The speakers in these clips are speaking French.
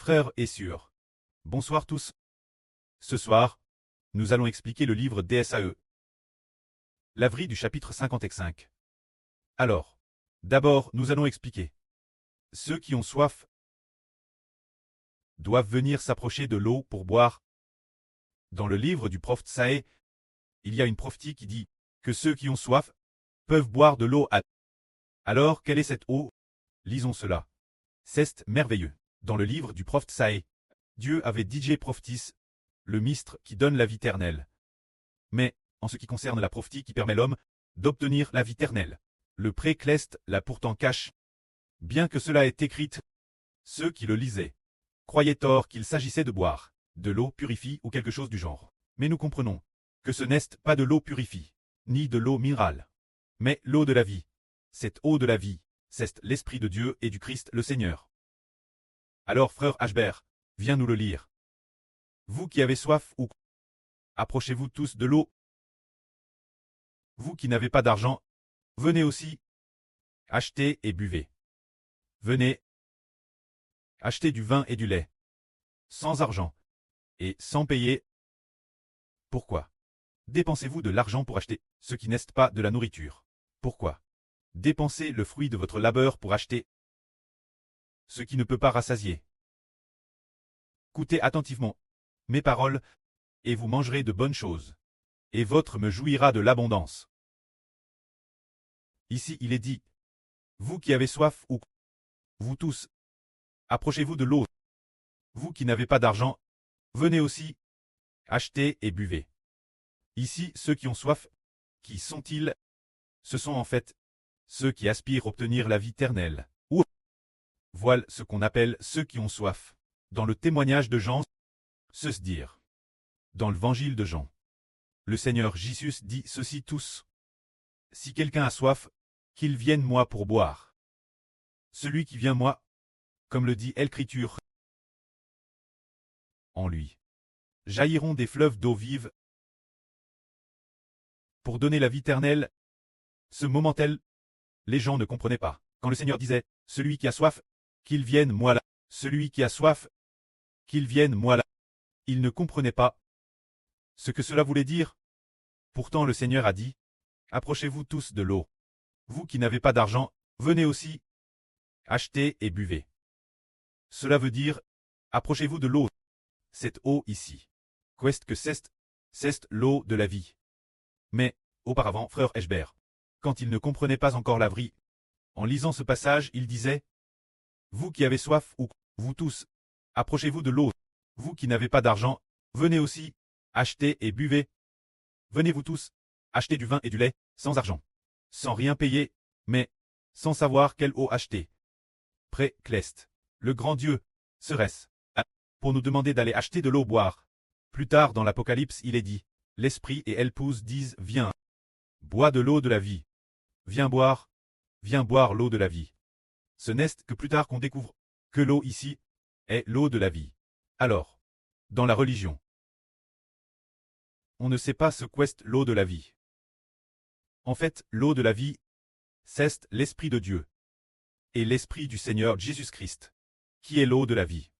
Frères et sœurs, bonsoir tous. Ce soir, nous allons expliquer le livre DSAE. L'Avri du chapitre 55. Alors, d'abord, nous allons expliquer. Ceux qui ont soif doivent venir s'approcher de l'eau pour boire. Dans le livre du prophète Saé, il y a une prophétie qui dit que ceux qui ont soif peuvent boire de l'eau. Alors, quelle est cette eau? Lisons cela. C'est merveilleux. Dans le livre du prophète Saé, Dieu avait dit prophétise, le mistre qui donne la vie éternelle. Mais, en ce qui concerne la prophétie qui permet l'homme d'obtenir la vie éternelle, le précleste la pourtant cache. Bien que cela ait écrit, ceux qui le lisaient croyaient tort qu'il s'agissait de boire de l'eau purifie ou quelque chose du genre. Mais nous comprenons que ce n'est pas de l'eau purifie, ni de l'eau minérale, mais l'eau de la vie. Cette eau de la vie, c'est l'Esprit de Dieu et du Christ le Seigneur. Alors frère Ashbert, viens nous le lire. Vous qui avez soif ou approchez-vous tous de l'eau. Vous qui n'avez pas d'argent, venez aussi, achetez et buvez. Venez, achetez du vin et du lait, sans argent, et sans payer. Pourquoi dépensez-vous de l'argent pour acheter ce qui n'est pas de la nourriture? Pourquoi dépensez le fruit de votre labeur pour acheter ce qui ne peut pas rassasier? Écoutez attentivement mes paroles, et vous mangerez de bonnes choses, et votre me jouira de l'abondance. Ici il est dit, vous qui avez soif ou vous tous, approchez-vous de l'eau. Vous qui n'avez pas d'argent, venez aussi, achetez et buvez. Ici ceux qui ont soif, qui sont-ils? Ce sont en fait ceux qui aspirent à obtenir la vie éternelle. Ou voilà ce qu'on appelle ceux qui ont soif. Dans le témoignage de Jean, se dire. Dans l'évangile de Jean, le Seigneur Jésus dit ceci tous. Si quelqu'un a soif, qu'il vienne moi pour boire. Celui qui vient moi, comme le dit l'Écriture, en lui jailliront des fleuves d'eau vive. Pour donner la vie éternelle, ce moment-tel, les gens ne comprenaient pas. Quand le Seigneur disait, celui qui a soif, qu'il vienne moi là. Celui qui a soif, qu'il vienne moi là. Ils ne comprenaient pas ce que cela voulait dire. Pourtant le Seigneur a dit, approchez-vous tous de l'eau. Vous qui n'avez pas d'argent, venez aussi, achetez et buvez. Cela veut dire, approchez-vous de l'eau. Cette eau ici. Qu'est-ce que c'est l'eau de la vie. Mais, auparavant, frère Ashbert, quand il ne comprenait pas encore l'Avri, en lisant ce passage, il disait, vous qui avez soif ou vous tous, approchez-vous de l'eau. Vous qui n'avez pas d'argent, venez aussi, achetez et buvez. Venez vous tous, achetez du vin et du lait, sans argent, sans rien payer, mais sans savoir quelle eau acheter. Précleste, le grand Dieu, serait-ce pour nous demander d'aller acheter de l'eau boire. Plus tard dans l'Apocalypse il est dit, l'Esprit et l'épouse disent, viens, bois de l'eau de la vie. Viens boire l'eau de la vie. Ce n'est que plus tard qu'on découvre que l'eau ici est l'eau de la vie. Alors, dans la religion, on ne sait pas ce qu'est l'eau de la vie. En fait, l'eau de la vie, c'est l'Esprit de Dieu et l'Esprit du Seigneur Jésus-Christ, qui est l'eau de la vie.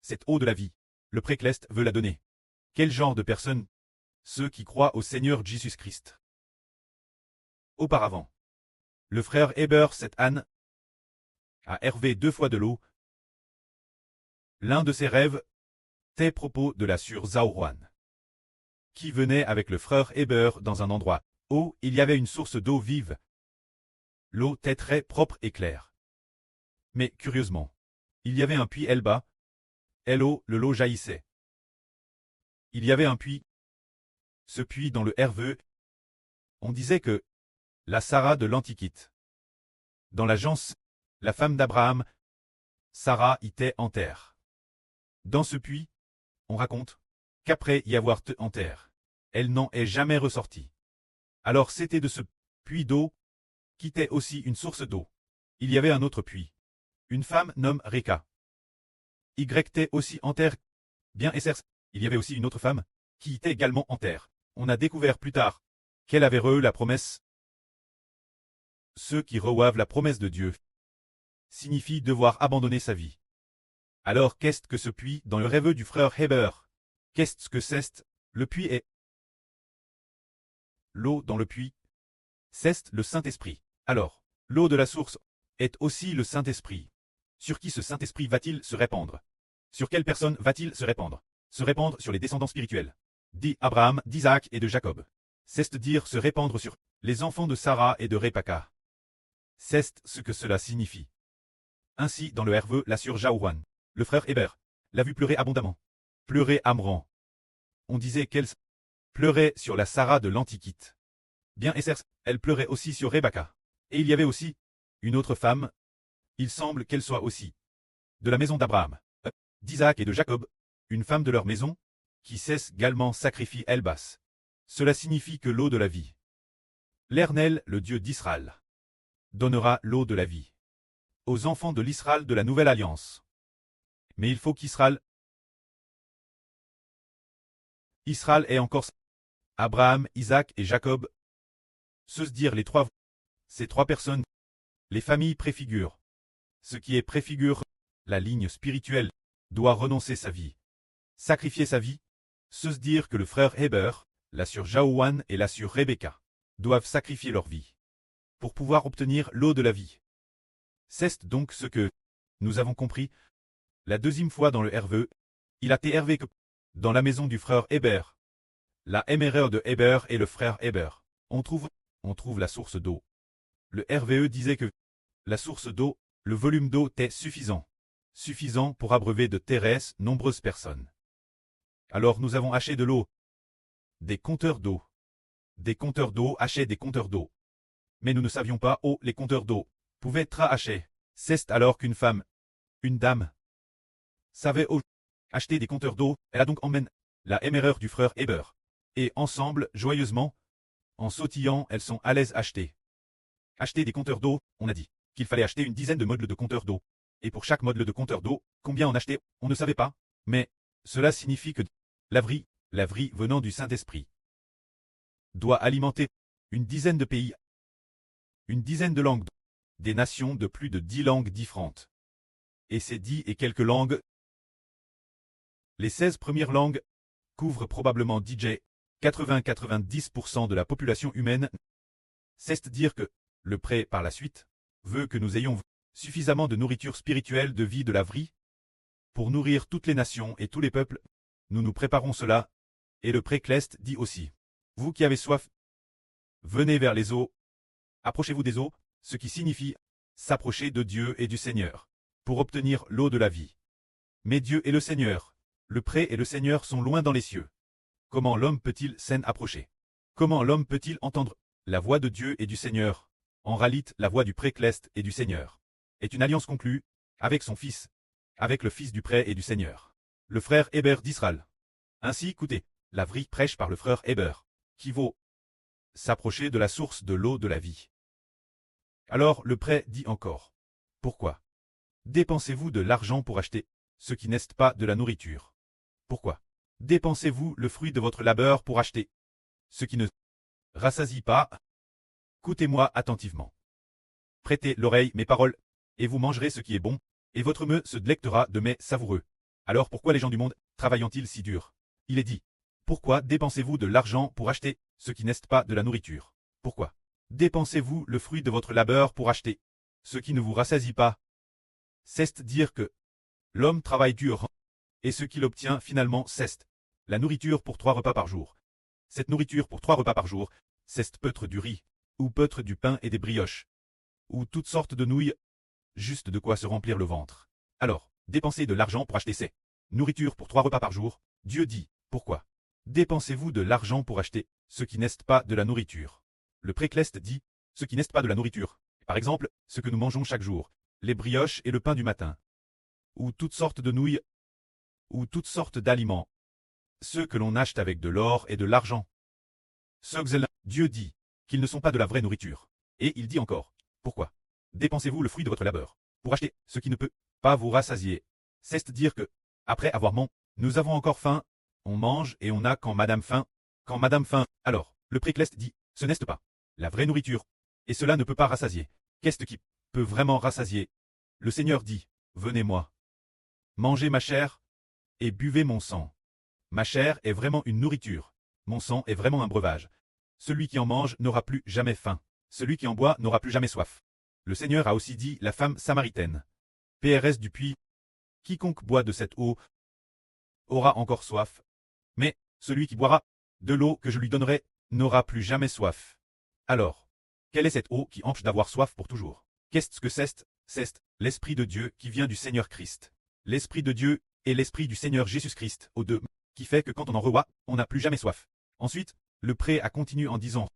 Cette eau de la vie, le précleste veut la donner. Quel genre de personnes? Ceux qui croient au Seigneur Jésus-Christ. Auparavant, le frère Heber cette Anne a hervé 2 fois de l'eau. L'un de ses rêves était propos de la sœur Zaourouane, qui venait avec le frère Heber dans un endroit où il y avait une source d'eau vive. L'eau était très propre et claire. Mais curieusement, il y avait un puits bas. L'eau jaillissait. Il y avait un puits. Ce puits dans le Herveux. On disait que la Sarah de l'Antiquité. Dans l'agence, la femme d'Abraham, Sarah était en terre. Dans ce puits, on raconte qu'après y avoir été en terre, elle n'en est jamais ressortie. Alors c'était de ce puits d'eau qui était aussi une source d'eau. Il y avait un autre puits. Une femme nomme Reka. Y était aussi en terre. Bien et certes, il y avait aussi une autre femme qui était également en terre. On a découvert plus tard qu'elle avait reçu la promesse. Ceux qui reçoivent la promesse de Dieu signifie devoir abandonner sa vie. Alors qu'est-ce que ce puits dans le rêve du frère Héber? Qu'est-ce que c'est? Le puits est l'eau dans le puits. C'est le Saint-Esprit. Alors, l'eau de la source est aussi le Saint-Esprit. Sur qui ce Saint-Esprit va-t-il se répandre? Sur quelle personne va-t-il se répandre? Se répandre sur les descendants spirituels. Dit Abraham, d'Isaac et de Jacob. C'est-à-dire se répandre sur les enfants de Sarah et de Rebecca. C'est ce que cela signifie. Ainsi, dans le Herveux, la sur Jaouan, le frère Héber, l'a vu pleurer abondamment. Pleurer Amran. On disait qu'elle pleurait sur la Sarah de l'Antiquité. Bien Esser, elle pleurait aussi sur Rebecca. Et il y avait aussi une autre femme. Il semble qu'elle soit aussi de la maison d'Abraham, d'Isaac et de Jacob, une femme de leur maison, qui cesse également sacrifie Elbas. Cela signifie que l'eau de la vie. L'Éternel, le Dieu d'Israël, donnera l'eau de la vie aux enfants de l'Israël de la nouvelle alliance. Mais il faut qu'Israël ait encore Abraham, Isaac et Jacob. Se dire ces trois personnes, les familles préfigurent. Ce qui est préfigure, la ligne spirituelle, doit renoncer sa vie. Sacrifier sa vie, se dire que le frère Héber, la sœur Jaouan et la sœur Rebecca, doivent sacrifier leur vie pour pouvoir obtenir l'eau de la vie. C'est donc ce que nous avons compris. La deuxième fois dans le Herveux, il a été Hervé que dans la maison du frère Héber. La éméreur de Héber et le frère Héber. On trouve la source d'eau. Le RVE disait que la source d'eau, le volume d'eau était suffisant. Suffisant pour abreuver de terrestres nombreuses personnes. Alors nous avons acheté de l'eau. Des compteurs d'eau. Des compteurs d'eau achaient des compteurs d'eau. Mais nous ne savions pas où les compteurs d'eau pouvaient être achetés. C'est alors qu'une femme, une dame, savait où acheter des compteurs d'eau. Elle a donc emmené la éméreur du frère Héber. Et ensemble, joyeusement, en sautillant, elles sont à l'aise acheter. Acheter des compteurs d'eau, on a dit qu'il fallait acheter une dizaine de modules de compteurs d'eau. Et pour chaque module de compteur d'eau, combien on achetait, on ne savait pas. Mais cela signifie que la vie venant du Saint-Esprit, doit alimenter une dizaine de pays, une dizaine de langues, des nations de plus de 10 langues différentes. Et ces 10 et quelques langues, les 16 premières langues, couvrent probablement 80-90% de la population humaine. C'est dire que le prêt par la suite veut que nous ayons suffisamment de nourriture spirituelle de vie de la vie pour nourrir toutes les nations et tous les peuples. Nous nous préparons cela. Et le précleste dit aussi: vous qui avez soif, venez vers les eaux, approchez-vous des eaux, ce qui signifie s'approcher de Dieu et du Seigneur, pour obtenir l'eau de la vie. Mais Dieu est le Seigneur, le pré et le Seigneur sont loin dans les cieux. Comment l'homme peut-il s'en approcher? Comment l'homme peut-il entendre la voix de Dieu et du Seigneur? En réalité, la voix du précleste et du Seigneur est une alliance conclue avec son fils, avec le fils du pré et du Seigneur, le frère Héber d'Israël. Ainsi, écoutez, la vie prêche par le frère Héber, qui vaut s'approcher de la source de l'eau de la vie. Alors le prêt dit encore: pourquoi dépensez-vous de l'argent pour acheter ce qui n'est pas de la nourriture? Pourquoi dépensez-vous le fruit de votre labeur pour acheter ce qui ne rassasie pas? Écoutez-moi attentivement. Prêtez l'oreille mes paroles, et vous mangerez ce qui est bon, et votre meux se délectera de mets savoureux. Alors pourquoi les gens du monde travaillent-ils si dur? Il est dit: pourquoi dépensez-vous de l'argent pour acheter ce qui n'est pas de la nourriture? Pourquoi dépensez-vous le fruit de votre labeur pour acheter ce qui ne vous rassasie pas? C'est dire que l'homme travaille dur, et ce qu'il obtient finalement c'est la nourriture pour 3 repas par jour. Cette nourriture pour 3 repas par jour, c'est peut-être du riz, ou peut-être du pain et des brioches, ou toutes sortes de nouilles, juste de quoi se remplir le ventre. Alors, dépensez de l'argent pour acheter ces nourritures pour 3 repas par jour. Dieu dit: pourquoi dépensez-vous de l'argent pour acheter ce qui n'est pas de la nourriture? Le précleste dit: ce qui n'est pas de la nourriture. Par exemple, ce que nous mangeons chaque jour, les brioches et le pain du matin, ou toutes sortes de nouilles, ou toutes sortes d'aliments, ceux que l'on achète avec de l'or et de l'argent. Dieu dit qu'ils ne sont pas de la vraie nourriture. Et il dit encore: pourquoi dépensez-vous le fruit de votre labeur pour acheter ce qui ne peut pas vous rassasier? C'est dire que, après avoir mangé, nous avons encore faim, on mange et on a quand madame faim. Alors, le précleste dit: ce n'est pas la vraie nourriture, et cela ne peut pas rassasier. Qu'est-ce qui peut vraiment rassasier? Le Seigneur dit: venez-moi. Mangez ma chair et buvez mon sang. Ma chair est vraiment une nourriture. Mon sang est vraiment un breuvage. Celui qui en mange n'aura plus jamais faim. Celui qui en boit n'aura plus jamais soif. Le Seigneur a aussi dit la femme samaritaine. PRS du puits. Quiconque boit de cette eau aura encore soif. Mais celui qui boira de l'eau que je lui donnerai n'aura plus jamais soif. Alors, quelle est cette eau qui empêche d'avoir soif pour toujours? Qu'est-ce que c'est? C'est l'Esprit de Dieu qui vient du Seigneur Christ. L'Esprit de Dieu est l'Esprit du Seigneur Jésus-Christ, aux deux, qui fait que quand on en reboit, on n'a plus jamais soif. Ensuite, le prêtre continue en disant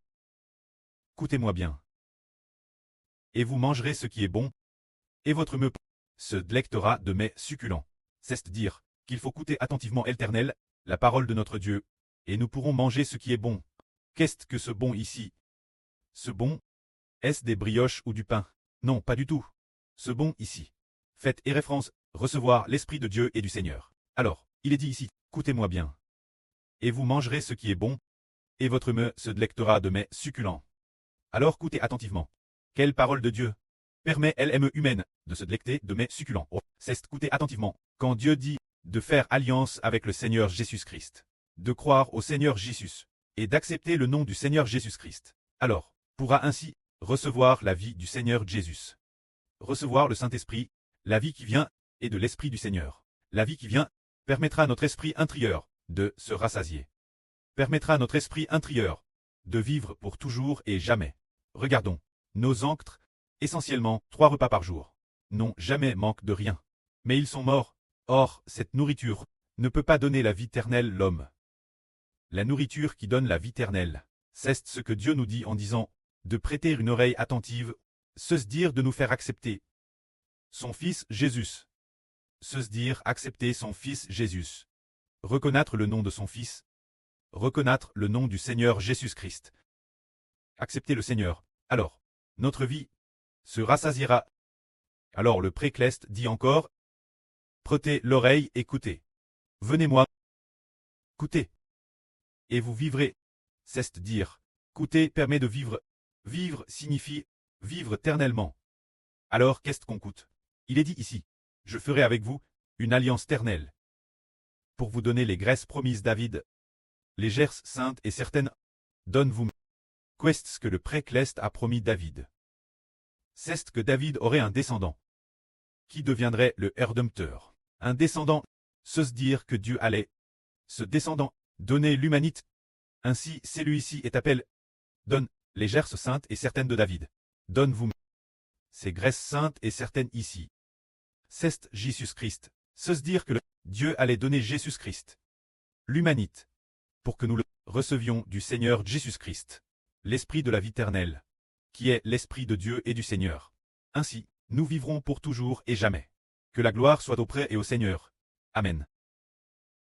« Écoutez-moi bien. Et vous mangerez ce qui est bon, et votre me se délectera de mets succulents. » C'est-à-dire qu'il faut écouter attentivement l'Éternel, la parole de notre Dieu, et nous pourrons manger ce qui est bon. Qu'est-ce que ce bon ici? Ce bon, est-ce des brioches ou du pain? Non, pas du tout. Ce bon ici. Faites référence, recevoir l'Esprit de Dieu et du Seigneur. Alors, il est dit ici, écoutez-moi bien. Et vous mangerez ce qui est bon, et votre me se délectera de mets succulents. Alors écoutez attentivement. Quelle parole de Dieu permet l'âme humaine de se délecter de mets succulents? C'est écouter attentivement. Quand Dieu dit de faire alliance avec le Seigneur Jésus-Christ, de croire au Seigneur Jésus, et d'accepter le nom du Seigneur Jésus-Christ, alors, pourra ainsi recevoir la vie du Seigneur Jésus. Recevoir le Saint-Esprit, la vie qui vient, et de l'Esprit du Seigneur. La vie qui vient permettra à notre esprit intérieur de se rassasier. Permettra à notre esprit intérieur de vivre pour toujours et jamais. Regardons, nos anctres, essentiellement 3 repas par jour, n'ont jamais manque de rien. Mais ils sont morts. Or, cette nourriture ne peut pas donner la vie éternelle l'homme. La nourriture qui donne la vie éternelle, c'est ce que Dieu nous dit en disant de prêter une oreille attentive, se dire de nous faire accepter son Fils Jésus. Se dire accepter son Fils Jésus. Reconnaître le nom de son Fils. Reconnaître le nom du Seigneur Jésus-Christ. Accepter le Seigneur. Alors, notre vie se rassasiera. Alors le précleste dit encore, prêtez l'oreille, écoutez. Venez-moi. Écoutez. Et vous vivrez. C'est dire. Écouter permet de vivre. Vivre signifie vivre éternellement. Alors qu'est-ce qu'on coûte? Il est dit ici, je ferai avec vous une alliance éternelle. Pour vous donner les graisses promises David, les gerces saintes et certaines, donne-vous. Qu'est-ce que le précleste a promis David? C'est que David aurait un descendant, qui deviendrait le Rédempteur. Un descendant, se dire que Dieu allait, ce descendant, donner l'humanité. Ainsi celui-ci est appelé, donne, les gerces saintes et certaines de David. Donne-vous ces graisses saintes et certaines ici. C'est Jésus-Christ, se dire que Dieu allait donner Jésus-Christ, l'humanité, pour que nous le recevions du Seigneur Jésus-Christ, l'Esprit de la vie éternelle, qui est l'Esprit de Dieu et du Seigneur. Ainsi, nous vivrons pour toujours et jamais. Que la gloire soit auprès et au Seigneur. Amen.